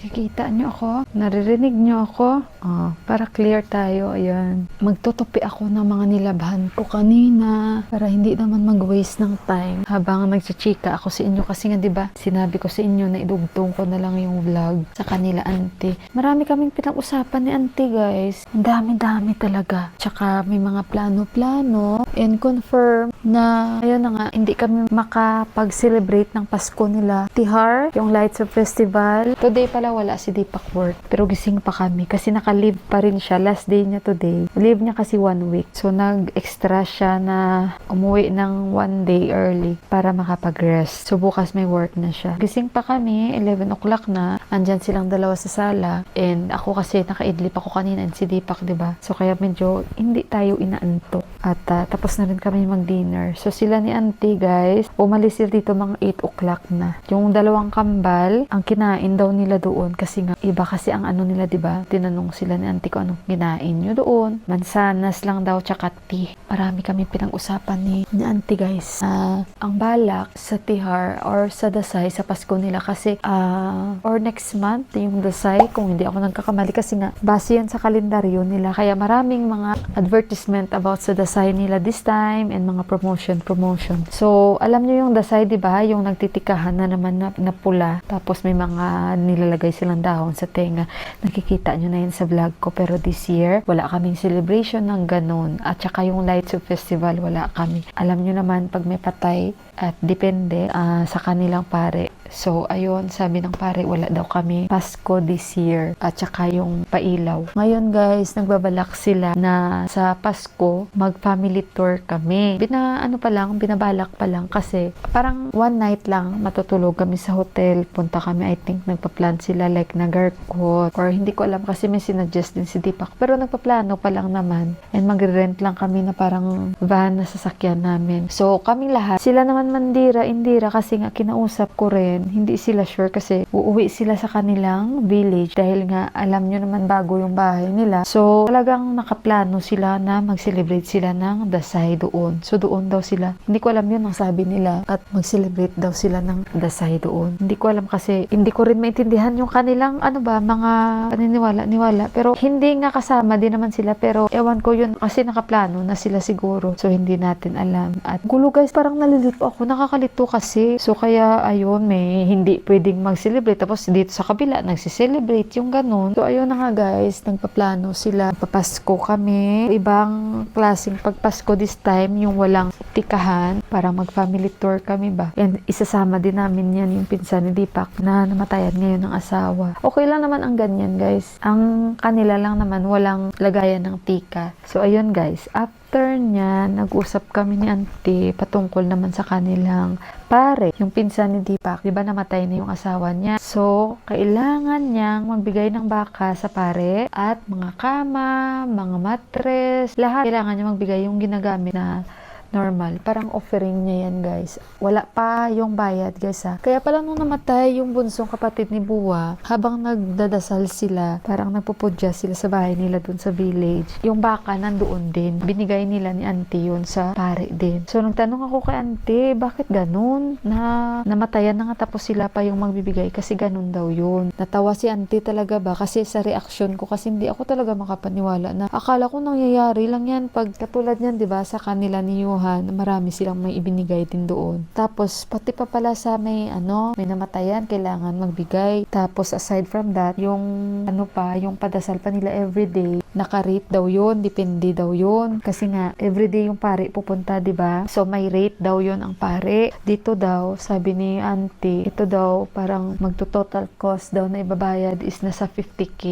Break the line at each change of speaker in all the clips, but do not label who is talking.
Nakikita nyo ako? Naririnig nyo ako? Oh, para clear tayo. Ayan. Magtutupi ako ng mga nilabhan ko kanina para hindi naman mag-waste ng time habang nagchichika ako sa inyo. Kasi nga diba, sinabi ko sa inyo na idugtong ko na lang yung vlog sa kanila auntie. Marami kaming pinag-usapan ni auntie guys. Ang dami-dami talaga. Tsaka may mga plano-plano and confirm na ayun na nga, hindi kami makapag-celebrate ng Pasko nila. Tihar, yung Lights of Festival. Today pala wala si Deepak work. Pero gising pa kami kasi naka-leave pa rin siya. Last day niya today. Leave niya kasi 1 week. So nag-extra siya na umuwi ng 1 day early para makapag-rest. So bukas may work na siya. Gising pa kami, 11 o'clock na. Andyan silang dalawa sa sala. And ako kasi naka-idlip ako kanina and si Deepak, diba? So kaya medyo hindi tayo inaantok. At tapos na rin kami mag-dinner. So sila ni auntie guys, umalis sila dito mga 8 o'clock na. Yung dalawang kambal, ang kinain daw nila doon kasi nga iba kasi ang ano nila, diba? Tinanong sila ni auntie ko anong kinain nyo doon. Mansanas lang daw tsaka tea. Marami kami pinag-usapan ni auntie guys. Ang balak sa Tihar or sa Dasay sa Pasko nila kasi or next month yung Dasay kung hindi ako nagkakamali kasi nga base yan sa kalendaryo nila. Kaya maraming mga advertisement about sa Dasay nila this time and mga promotion. So, alam nyo yung Dasay, di ba? Yung nagtitikahan na naman na pula. Tapos may mga nilalagay silang dahon sa tenga. Nakikita nyo na yun sa vlog ko. Pero this year, wala kaming celebration ng ganun. At saka yung Lights of Festival, wala kami. Alam nyo naman, pag may patay at depende sa kanilang pare. So, ayun, sabi ng pare, wala daw kami Pasko this year. At saka yung pailaw. Ngayon guys, nagbabalak sila na sa Pasko, mag-family tour kami. Binabalak pa lang kasi parang 1 night lang matutulog kami sa hotel. Punta kami, I think, nagpa-plan sila like Nagarkot. Or hindi ko alam kasi may sinuggest din si Deepak. Pero nagpa-plano pa lang naman. And magre-rent lang kami na parang van na sasakyan namin. So, kaming lahat. Sila naman Indira kasi nga kinausap ko rin. Hindi sila sure kasi uuwi sila sa kanilang village dahil nga alam nyo naman bago yung bahay nila. So talagang nakaplano sila na mag-celebrate sila ng Dasay doon. So doon daw sila. Hindi ko alam yun ang sabi nila at mag-celebrate daw sila ng Dasay doon. Hindi ko alam kasi hindi ko rin maintindihan yung kanilang mga paniniwala. Pero hindi nga kasama din naman sila pero ewan ko yun kasi nakaplano na sila siguro. So hindi natin alam. At gulo guys, parang nalilito ako. Nakakalito kasi. So kaya ayun, may hindi pwedeng mag-celebrate. Tapos dito sa kabila, nagsi-celebrate yung ganun. So ayun na nga guys, nagpaplano sila. Papasko kami. Ibang klaseng pagpasko this time, yung walang tikahan para mag-family tour kami ba. And isasama din namin yan yung pinsan ni Deepak na namatayan ngayon ng asawa. Okay lang naman ang ganyan guys. Ang kanila lang naman, walang lagayan ng tika. So ayun guys, after niya, nag-usap kami ni auntie patungkol naman sa kanilang pare, yung pinsan ni Deepak. Diba namatay na yung asawa niya? So, kailangan niyang magbigay ng baka sa pare at mga kama, mga mattress, lahat. Kailangan niya magbigay yung ginagamit na normal. Parang offering niya yan guys. Wala pa yung bayad guys ha. Kaya pala nung namatay yung bunsong kapatid ni Buwa, habang nagdadasal sila, parang nagpupudya sila sa bahay nila dun sa village. Yung baka nandoon din. Binigay nila ni auntie yun sa pare din. So nagtanong ako kay auntie, bakit ganun? Na namatayan na nga tapos sila pa yung magbibigay kasi ganun daw yun. Natawa si auntie talaga ba? Kasi sa reaction ko kasi hindi ako talaga makapaniwala na akala ko nangyayari lang yan pag katulad yan, diba, sa kanila ni Johan marami silang may ibinigay din doon. Tapos, pati pa pala sa may namatayan, kailangan magbigay. Tapos, aside from that, yung yung padasal pa nila everyday, naka-rate daw yun, depende daw yun. Kasi nga, everyday yung pare pupunta, diba? So, may rate daw yun ang pare. Dito daw, sabi ni auntie, ito daw, parang magto-total cost daw na ibabayad is nasa 50k.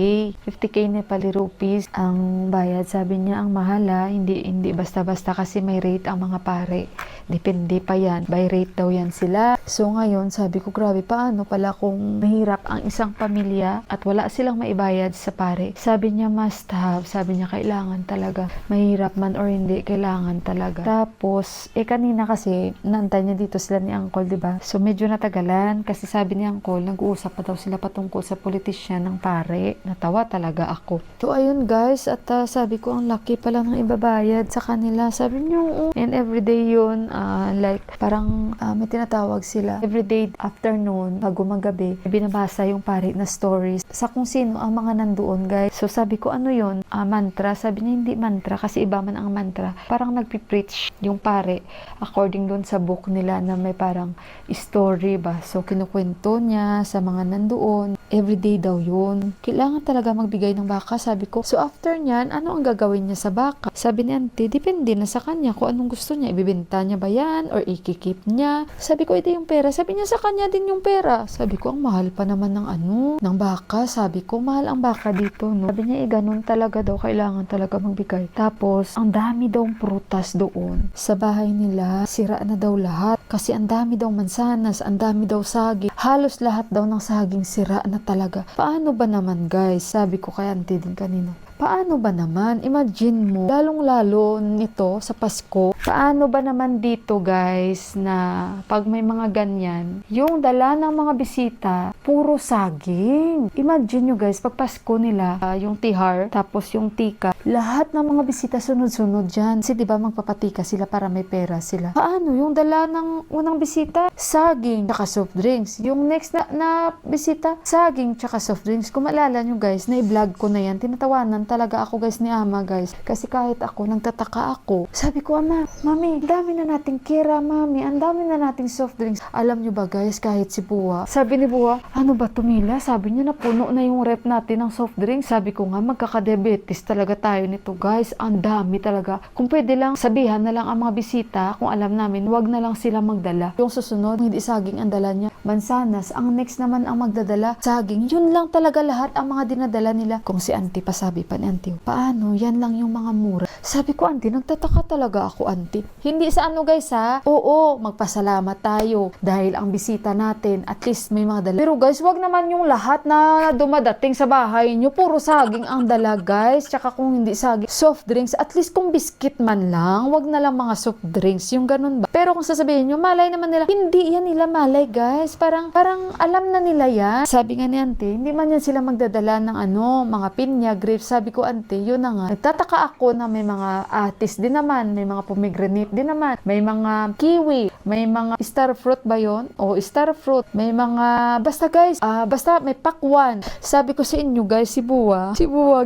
50k Nepali rupees ang bayad. Sabi niya, ang mahala, hindi basta-basta kasi may rate ang mga pare. Depende pa yan. By rate daw yan sila. So ngayon, sabi ko, grabe, paano pala kung mahirap ang isang pamilya at wala silang maibayad sa pare? Sabi niya, must have job. Sabi niya kailangan talaga. Mahirap man or hindi, kailangan talaga. Tapos, kanina kasi, nantay niya dito sila ni Uncle, diba? So, medyo natagalan kasi sabi ni Uncle, nag-uusap pa daw sila patungkol sa politisyan ng pare. Natawa talaga ako. So, ayun guys, at sabi ko, ang laki pala ng ibabayad sa kanila. Sabi niyo, and everyday yun, like, parang may tinatawag sila. Everyday afternoon, bago magabi, binabasa yung pare na stories sa kung sino ang mga nandoon, guys. So, sabi ko, ano yun? Mantra. Sabi niya, hindi mantra kasi iba man ang mantra. Parang nagpipreach yung pare according dun sa book nila na may parang story ba. So, kinukwento niya sa mga nandoon. Everyday daw yun. Kailangan talaga magbigay ng baka, sabi ko. So, after niyan, ano ang gagawin niya sa baka? Sabi ni auntie, depende na sa kanya kung anong gusto niya. Ibibenta niya ba yan or ikikip niya? Sabi ko, ito yung pera. Sabi niya, sa kanya din yung pera. Sabi ko, ang mahal pa naman ng baka. Sabi ko, mahal ang baka dito, no? Sabi niya, ganun talaga daw. Kailangan talaga magbigay. Tapos, ang dami daw prutas doon. Sa bahay nila, sira na daw lahat. Kasi ang dami daw mansanas, ang dami daw saging. Halos lahat daw ng saging sira na talaga. Paano ba naman, guys? Sabi ko kay auntie din kanina. Paano ba naman? Imagine mo, lalong-lalo nito sa Pasko, paano ba naman dito guys na pag may mga ganyan, yung dala ng mga bisita, puro saging. Imagine nyo guys, pag Pasko nila, yung tihar, tapos yung tika, lahat ng mga bisita sunod-sunod dyan. Kasi diba magpapatika sila para may pera sila. Paano? Yung dala ng unang bisita, saging, tsaka soft drinks. Yung next na bisita, saging, tsaka soft drinks. Kung maalala nyo guys, na-vlog ko na yan, tinatawanan talaga ako guys ni ama guys. Kasi kahit ako, nagtataka ako. Sabi ko, ama, mami, ang dami na nating kera, mami, ang dami na nating soft drinks. Alam nyo ba guys, kahit si Buwa, sabi ni Buwa, ano ba tumila? Sabi niya, napuno na yung rep natin ng soft drinks. Sabi ko nga, magkakadiabetes talaga tayo nito guys. Ang dami talaga. Kung pwede lang, sabihan na lang ang mga bisita, kung alam namin, wag na lang sila magdala. Yung susunod, hindi saging ang dala niya. Mansanas, ang next naman ang magdadala, saging. Yun lang talaga lahat ang mga dinadala nila. Kung si auntie pa, sabi pa ni auntie, paano? Yan lang yung mga mura. Sabi ko, auntie, nagtataka talaga ako, auntie. Hindi sa ano guys ha? Oo, magpasalamat tayo dahil ang bisita natin, at least may mga dala. Pero guys, wag naman yung lahat na dumadating sa bahay nyo, puro saging ang dala guys. Tsaka kung hindi saging, soft drinks, at least kung biscuit man lang, wag na lang mga soft drinks, yung ganun ba? Pero kung sasabihin nyo, malay naman nila, hindi yan nila malay guys. Parang alam na nila yan. Sabi nga ni auntie, hindi man yan sila magdadala ng mga pinya, grapes. Sabi ko, auntie, yun na nga. Nagtataka ako na may mga atis din naman, may mga pomegranate din naman, may mga kiwi, may mga star fruit ba yun? O star fruit, may mga, basta guys, basta may pakwan. Sabi ko sa inyo guys, si Buwa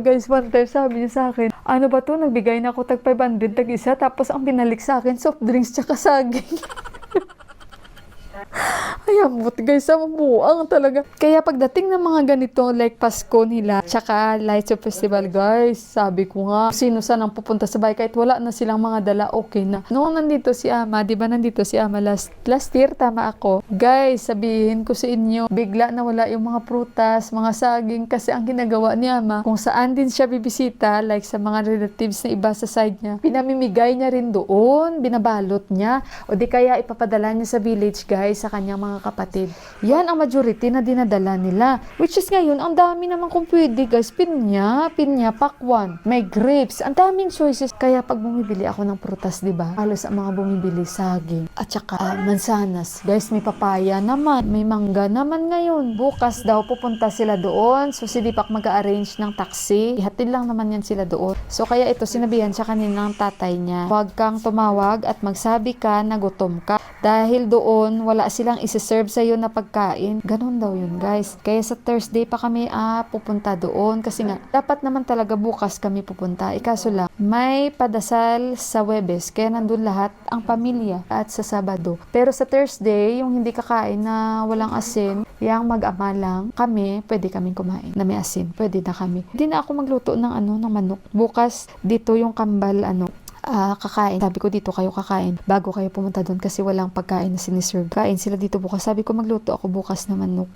guys, one time sabi niya sa akin, ano ba to, nagbigay na ako tag 500 tag isa, tapos ang binalik sa akin, soft drinks tsaka saging. Ay, amot guys, ang buang talaga. Kaya pagdating ng mga ganito, like Pasko nila, tsaka Lights of Festival, guys, sabi ko nga, sino sanang pupunta sa bahay, kahit wala na silang mga dala, okay na. Noong nandito si Ama, di ba nandito si Ama last year, tama ako. Guys, sabihin ko sa inyo, bigla na wala yung mga prutas, mga saging, kasi ang ginagawa ni Ama, kung saan din siya bibisita, like sa mga relatives na iba sa side niya, pinamimigay niya rin doon, binabalot niya, o di kaya ipapadala niya sa village, guys, sa kanyang mga kapatid. Yan ang majority na dinadala nila. Which is ngayon, ang dami naman kung pwede guys. Pinya, pakwan, may grapes. Ang daming choices. Kaya pag bumibili ako ng prutas, diba? Halos ang mga bumibili saging. At saka mansanas. Guys, may papaya naman. May mangga naman ngayon. Bukas daw pupunta sila doon. So si Dipak mag-arrange ng taxi. Ihatid lang naman yan sila doon. So kaya ito, sinabihan siya kanina ng tatay niya. Huwag kang tumawag at magsabi ka na gutom ka. Dahil doon, wala silang isi-serve sa'yo na pagkain. Ganon daw yun, guys. Kaya sa Thursday pa kami pupunta doon. Kasi nga, dapat naman talaga bukas kami pupunta. Ikaso lang, may padasal sa Webes. Kaya nandun lahat ang pamilya at sa Sabado. Pero sa Thursday, yung hindi kakain na walang asin, yung mag-ama lang, kami, pwede kaming kumain na may asin. Pwede na kami. Hindi na ako magluto ng ng manok. Bukas, dito yung kambal, kakain. Sabi ko dito kayo kakain bago kayo pumunta doon kasi walang pagkain na siniserve. Kain sila dito bukas. Sabi ko magluto ako bukas na manok.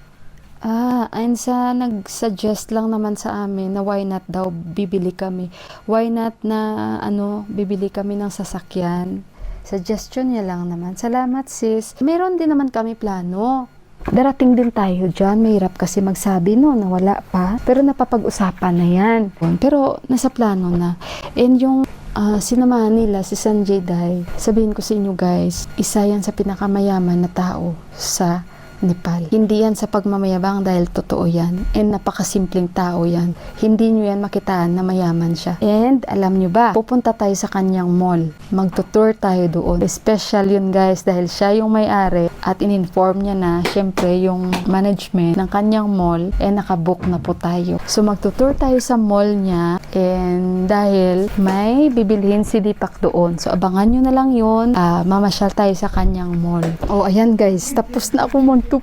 Ayun sa nag-suggest lang naman sa amin na why not daw bibili kami. Why not na bibili kami ng sasakyan. Suggestion niya lang naman. Salamat sis. Meron din naman kami plano. Darating din tayo dyan. Mahirap kasi magsabi no, na wala pa. Pero napapag-usapan na yan. Pero nasa plano na. And yung sinamahan nila si Sanjay Day, sabihin ko sa inyo guys, isa yan sa pinakamayaman na tao sa Nepal. Hindi yan sa pagmamayabang dahil totoo yan. And napakasimpleng tao yan. Hindi nyo yan makitaan na mayaman siya. And alam nyo ba, pupunta tayo sa kanyang mall. Magtutour tayo doon. Special yun guys dahil siya yung may-ari at in-inform niya na syempre yung management ng kanyang mall nakabook na po tayo. So magtutour tayo sa mall niya and dahil may bibilhin si Deepak doon. So abangan nyo na lang yun. Mamasyal tayo sa kanyang mall. Oh ayan guys, tapos na ako magtupi.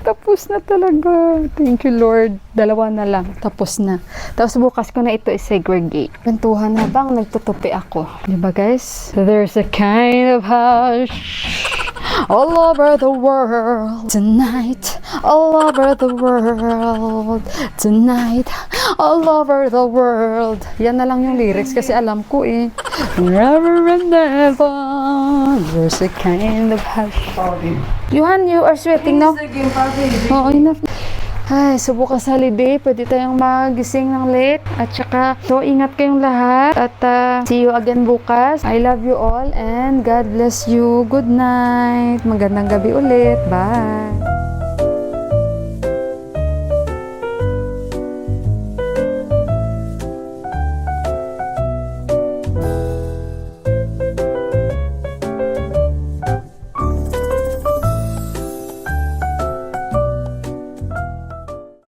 Tapos na talaga. Thank you Lord. 2 na lang. Tapos na. Tapos bukas ko na ito i-segregate. Kwentuhan habang nagtutupi ako. Diba guys? There's a kind of hush all over the world tonight, all over the world tonight, all over the world. Yan na lang yung lyrics kasi alam ko eh. Never and never, there's a kind of hush. Johan, you are sweating now? Oo, enough. Ay, so bukas holiday, pwede tayong magising ng late. At saka, so ingat kayong lahat. At see you again bukas. I love you all and God bless you. Good night. Magandang gabi ulit. Bye.